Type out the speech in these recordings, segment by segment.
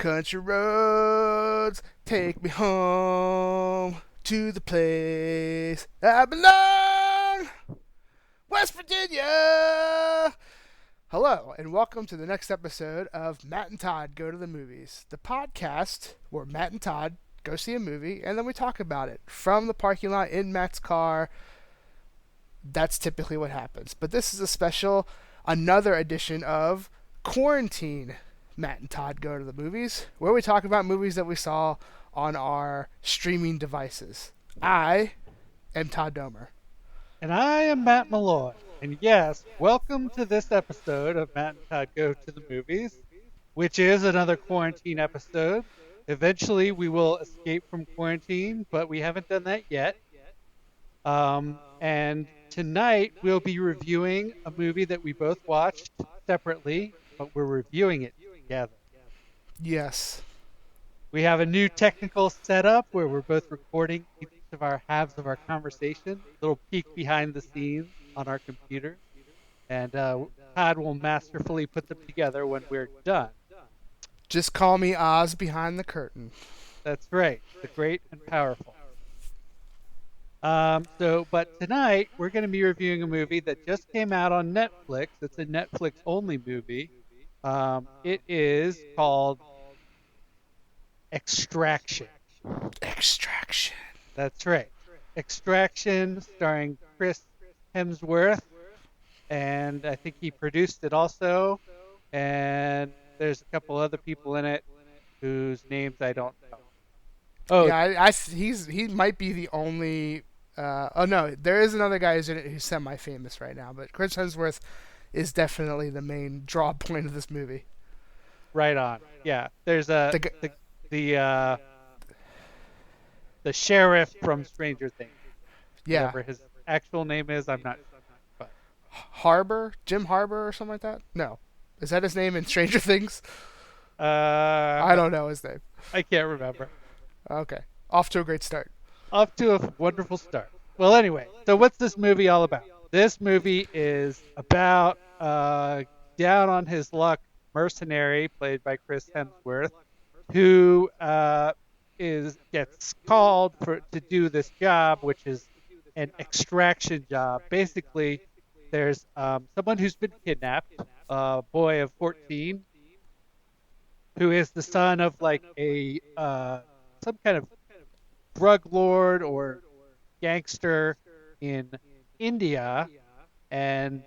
Country roads, take me home to the place I belong, West Virginia. Hello, and welcome to the next episode of Matt and Todd Go to the Movies, the podcast where Matt and Todd go see a movie and then we talk about it from the parking lot in Matt's car. That's typically what happens. But this is a special, another edition of Quarantine Matt and Todd Go to the Movies, where we talk about movies that we saw on our streaming devices. I am Todd Domer. And I am Matt Malloy. And yes, welcome to this episode of Matt and Todd Go to the Movies, which is another quarantine episode. Eventually we will escape from quarantine, but we haven't done that yet. And tonight we'll be reviewing a movie that we both watched separately, but we're reviewing it together. Yes. We have a new technical setup where we're both recording each of our halves of our conversation, a little peek behind the scenes on our computer, and Todd will masterfully put them together when we're done. Just call me Oz behind the curtain. That's right, the great and powerful. But tonight we're going to be reviewing a movie that just came out on Netflix. It's a Netflix-only movie. It is called Extraction. Extraction. That's right. Extraction, starring Chris Hemsworth, and I think he produced it also. And there's a couple other people in it whose names I don't know. Oh, yeah, he might be the only. No, there is another guy who's in it who's semi-famous right now, but Chris Hemsworth is definitely the main draw point of this movie. Right on. Yeah, there's the sheriff from Stranger Things. Yeah. Whatever his actual name is, I'm not sure. But. Jim Harbour or something like that? No. Is that his name in Stranger Things? I don't know his name. I can't remember. Okay. Off to a great start. Off to a wonderful start. Well, anyway, so what's this movie all about? This movie is about down on his luck mercenary played by Chris Hemsworth, who gets called to do this job, which is an extraction job. Basically, there's someone who's been kidnapped, a boy of 14, who is the son of like a some kind of drug lord or gangster in India, and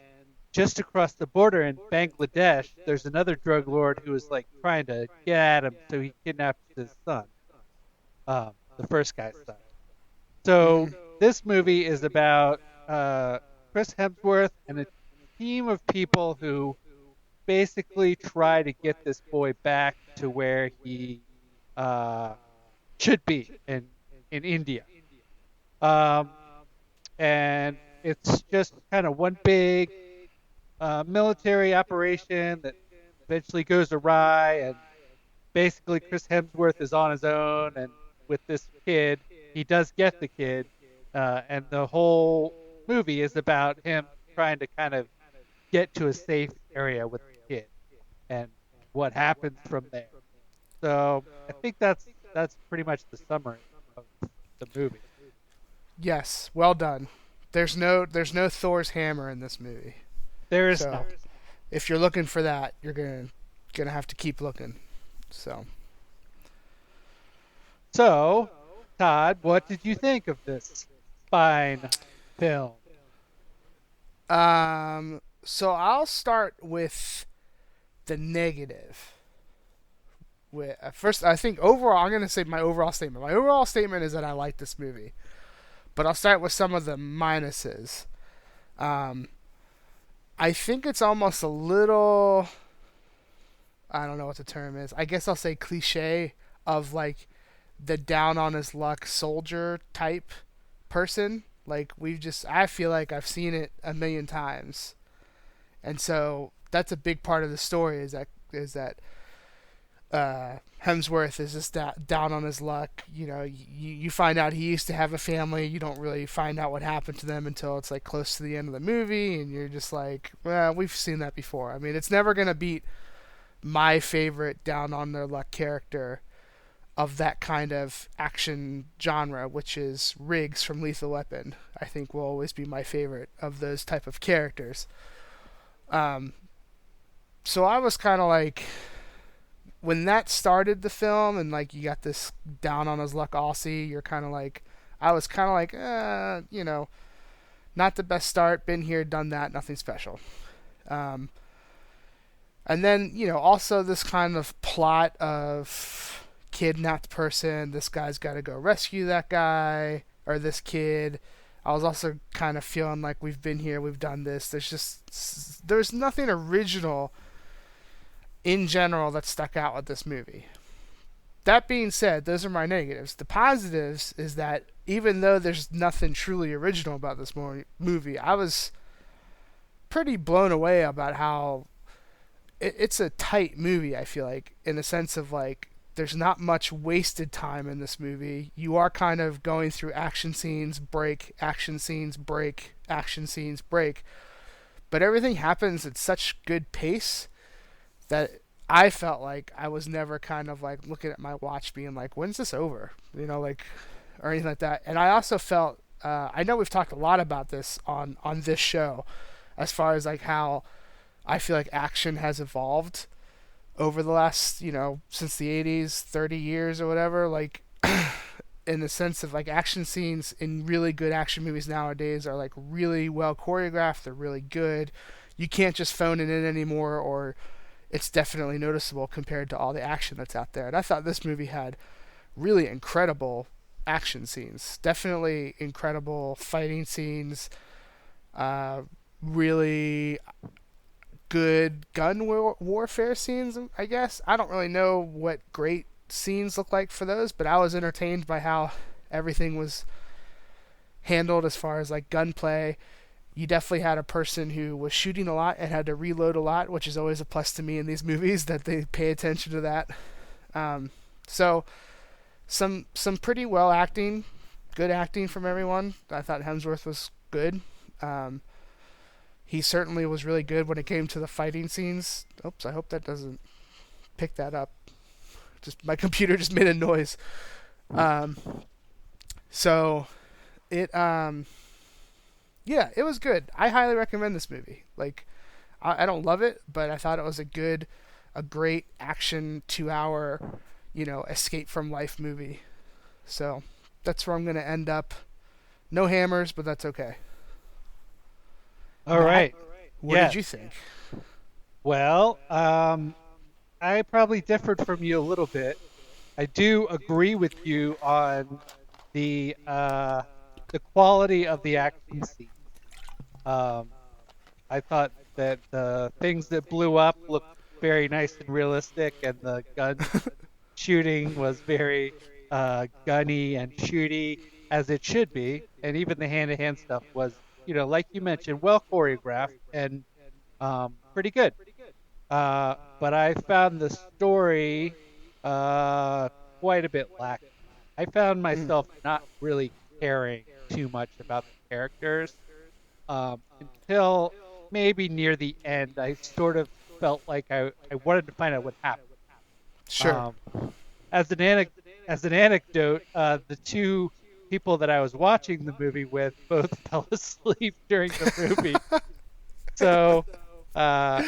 just across the border in Bangladesh, there's another drug lord who is like trying to get at him, so he kidnaps his son, the first guy's son. So this movie is about Chris Hemsworth and a team of people who basically try to get this boy back to where he should be in India. And it's just kind of one big military operation that eventually goes awry, and basically Chris Hemsworth is on his own, and with this kid, he does get the kid, and the whole movie is about him trying to kind of get to a safe area with the kid and what happens from there. So I think that's pretty much the summary of the movie. Yes, well done. There's no Thor's hammer in this movie. There is not. If you're looking for that, you're gonna have to keep looking. So, Todd, what did you think of this fine film? So I'll start with the negative. First, I think overall, I'm gonna say my overall statement. My overall statement is that I like this movie. But I'll start with some of the minuses. I think it's almost a little, I don't know what the term is. I guess I'll say cliche of like the down on his luck soldier type person. Like I feel like I've seen it a million times. And so that's a big part of the story is that Hemsworth is just down on his luck. You know, you find out he used to have a family. You don't really find out what happened to them until it's like close to the end of the movie, and you're just like, well, we've seen that before. I mean, it's never gonna beat my favorite down on their luck character of that kind of action genre, which is Riggs from Lethal Weapon. I think will always be my favorite of those type of characters. Um, so I was kind of like, when that started the film, and like you got this down on his luck Aussie, you're kind of like, I was kind of like, not the best start. Been here, done that. Nothing special. Um, and then also this kind of plot of kidnapped person. This guy's got to go rescue that guy or this kid. I was also kind of feeling like we've been here, we've done this. There's nothing original in general that stuck out with this movie. That being said, those are my negatives. The positives is that even though there's nothing truly original about this movie, I was pretty blown away about how it's a tight movie. I feel like, in the sense of like, there's not much wasted time in this movie. You are kind of going through action scenes, break, action scenes, break, action scenes, break. But everything happens at such good pace that I felt like I was never kind of like looking at my watch being like, when's this over? Like, or anything like that. And I also felt, I know we've talked a lot about this on this show, as far as like how I feel like action has evolved over the last, since the 80s, 30 years or whatever, like in the sense of like action scenes in really good action movies nowadays are like really well choreographed, they're really good. You can't just phone it in anymore, or it's definitely noticeable compared to all the action that's out there. And I thought this movie had really incredible action scenes, definitely incredible fighting scenes, really good gun warfare scenes, I guess. I don't really know what great scenes look like for those, but I was entertained by how everything was handled as far as like gunplay. You definitely had a person who was shooting a lot and had to reload a lot, which is always a plus to me in these movies, that they pay attention to that. So some pretty good acting from everyone. I thought Hemsworth was good. He certainly was really good when it came to the fighting scenes. Oops, I hope that doesn't pick that up. Just my computer just made a noise. So it yeah, it was good. I highly recommend this movie. Like, I don't love it, but I thought it was a great action 2 hour, escape from life movie. So that's where I'm gonna end up. No hammers, but that's okay. All Matt, right. what Yes. did you think? Well, I probably differed from you a little bit. I do agree with you on the quality of the action scene. Um, I thought that the things that blew up looked very nice and realistic, and the gun shooting was very gunny and shooty, as it should be. And even the hand-to-hand stuff was, like you mentioned, well choreographed and pretty good. But I found the story quite a bit lacking. I found Mm. myself not really caring too much about the characters until maybe near the end. I sort of felt like I wanted to find out what happened. Sure. Um, as an as an anecdote, the two people that I was watching the movie with both fell asleep during the movie, so uh,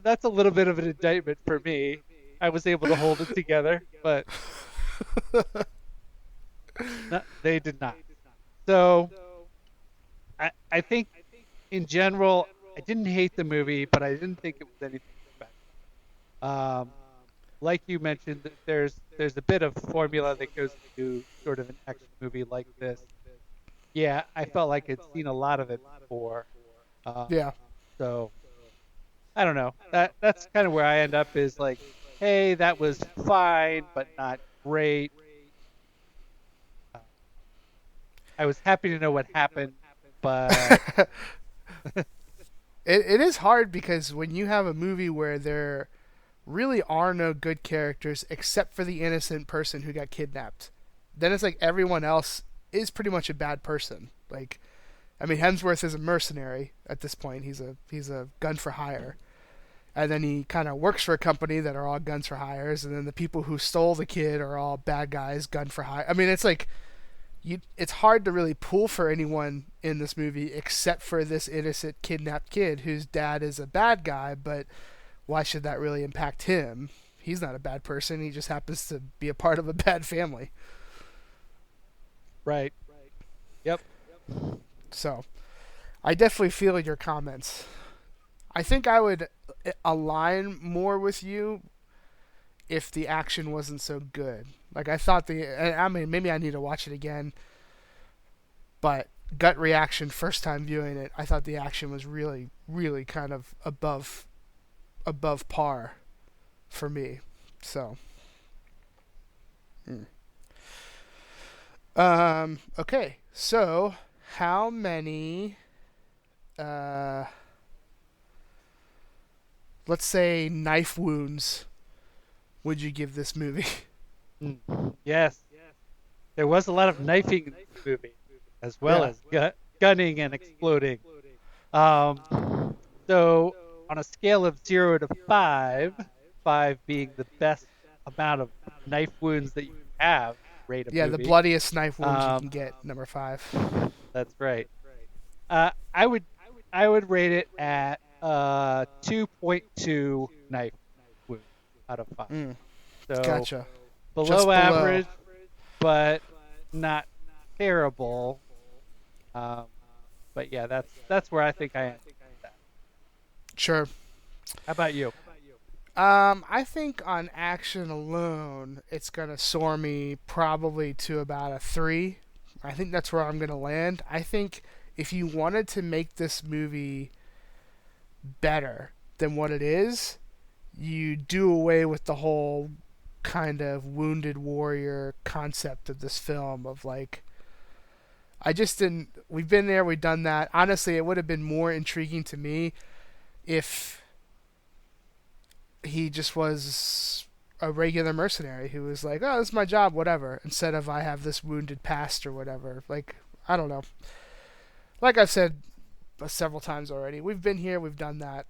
that's a little bit of an indictment for me. I was able to hold it together, but they did not. So I think in general, I didn't hate the movie, but I didn't think it was anything special. Like you mentioned, there's a bit of formula that goes into sort of an action movie like this. Yeah, I felt like I'd seen a lot of it before. Um, Yeah. so I don't know. That's kind of where I end up is like, hey, that was fine, but not great. Uh, I was happy to know what happened, but It is hard because when you have a movie where there really are no good characters except for the innocent person who got kidnapped, then it's like everyone else is pretty much a bad person. Like, I mean, Hemsworth is a mercenary at this point. He's a gun for hire, and then he kind of works for a company that are all guns for hires, and then the people who stole the kid are all bad guys, gun for hire. I mean, it's like it's hard to really pull for anyone in this movie except for this innocent kidnapped kid whose dad is a bad guy, but why should that really impact him? He's not a bad person. He just happens to be a part of a bad family. Right. Yep. So, I definitely feel your comments. I think I would align more with you if the action wasn't so good. Like, I thought I mean, maybe I need to watch it again, but gut reaction first time viewing it, I thought the action was really, really kind of above par for me. So, okay. So, how many let's say knife wounds would you give this movie? Yes. There was a lot of knifing in this movie, as well as gunning and exploding. So on a scale of 0 to 5, 5 being the best amount of knife wounds that you can have, rate a movie. The bloodiest knife wounds you can get, number 5. That's right. I would rate it at 2.2 knife wounds out of 5. So Gotcha. below average, but not terrible. But yeah, that's where I think I am. Sure. How about you? I think on action alone, it's gonna soar me probably to about a 3. I think that's where I'm gonna land. I think if you wanted to make this movie better than what it is, you do away with the whole kind of wounded warrior concept of this film of like, I just didn't, we've been there, we've done that. Honestly, it would have been more intriguing to me if he just was a regular mercenary who was like, oh, this is my job, whatever, instead of I have this wounded past or whatever. Like, I don't know. Like I've said several times already, we've been here, we've done that.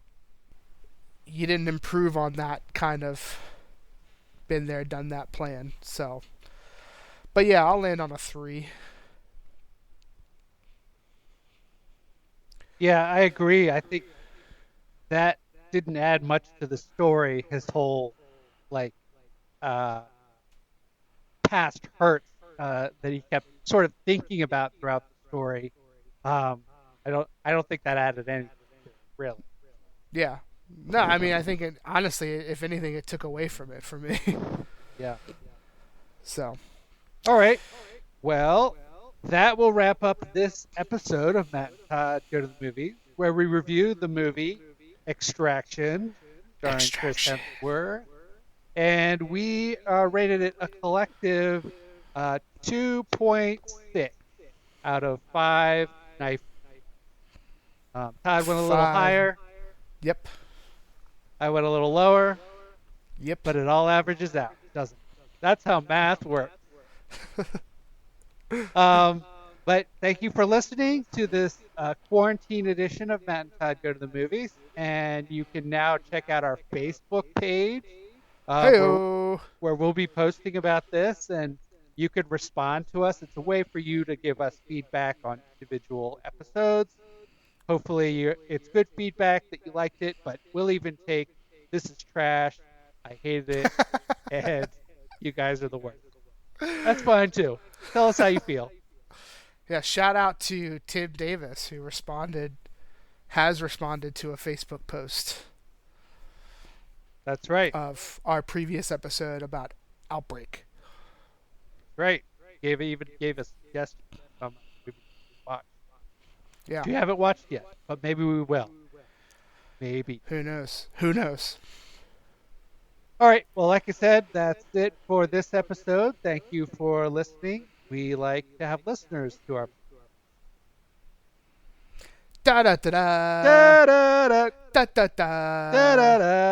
You didn't improve on that kind of been there, done that plan. So, but yeah, I'll land on a 3. Yeah, I agree. I think that didn't add much to the story. His whole like past hurts that he kept sort of thinking about throughout the story. I don't think that added anything to it, really. Yeah. No, I mean, I think honestly, if anything, it took away from it for me. Yeah. So. All right. Well, that will wrap up this episode of Matt and Todd Go to the Movies, where we review the movie Extraction, starring Chris Hemsworth, and we rated it a collective 2.6 out of 5 knife. Todd went a little higher. Yep. I went a little lower. Yep. But it all averages out, doesn't it? That's how math works. But thank you for listening to this quarantine edition of Matt and Todd Go to the Movies. And you can now check out our Facebook page where we'll be posting about this. And you could respond to us. It's a way for you to give us feedback on individual episodes. Hopefully it's good feedback that you liked it, but we'll even take, this is trash, I hated it, and you guys are the worst. That's fine too. Tell us how you feel. Yeah, shout out to Tim Davis, who has responded to a Facebook post. That's right. Of our previous episode about Outbreak. Right. Even gave us suggestions on movie to watch. Yeah. You haven't watched yet, but maybe we will. Maybe. Who knows? Who knows? All right. Well, like I said, that's it for this episode. Thank you for listening. We like to have listeners to our. Da da da da Da da da da da da da da da.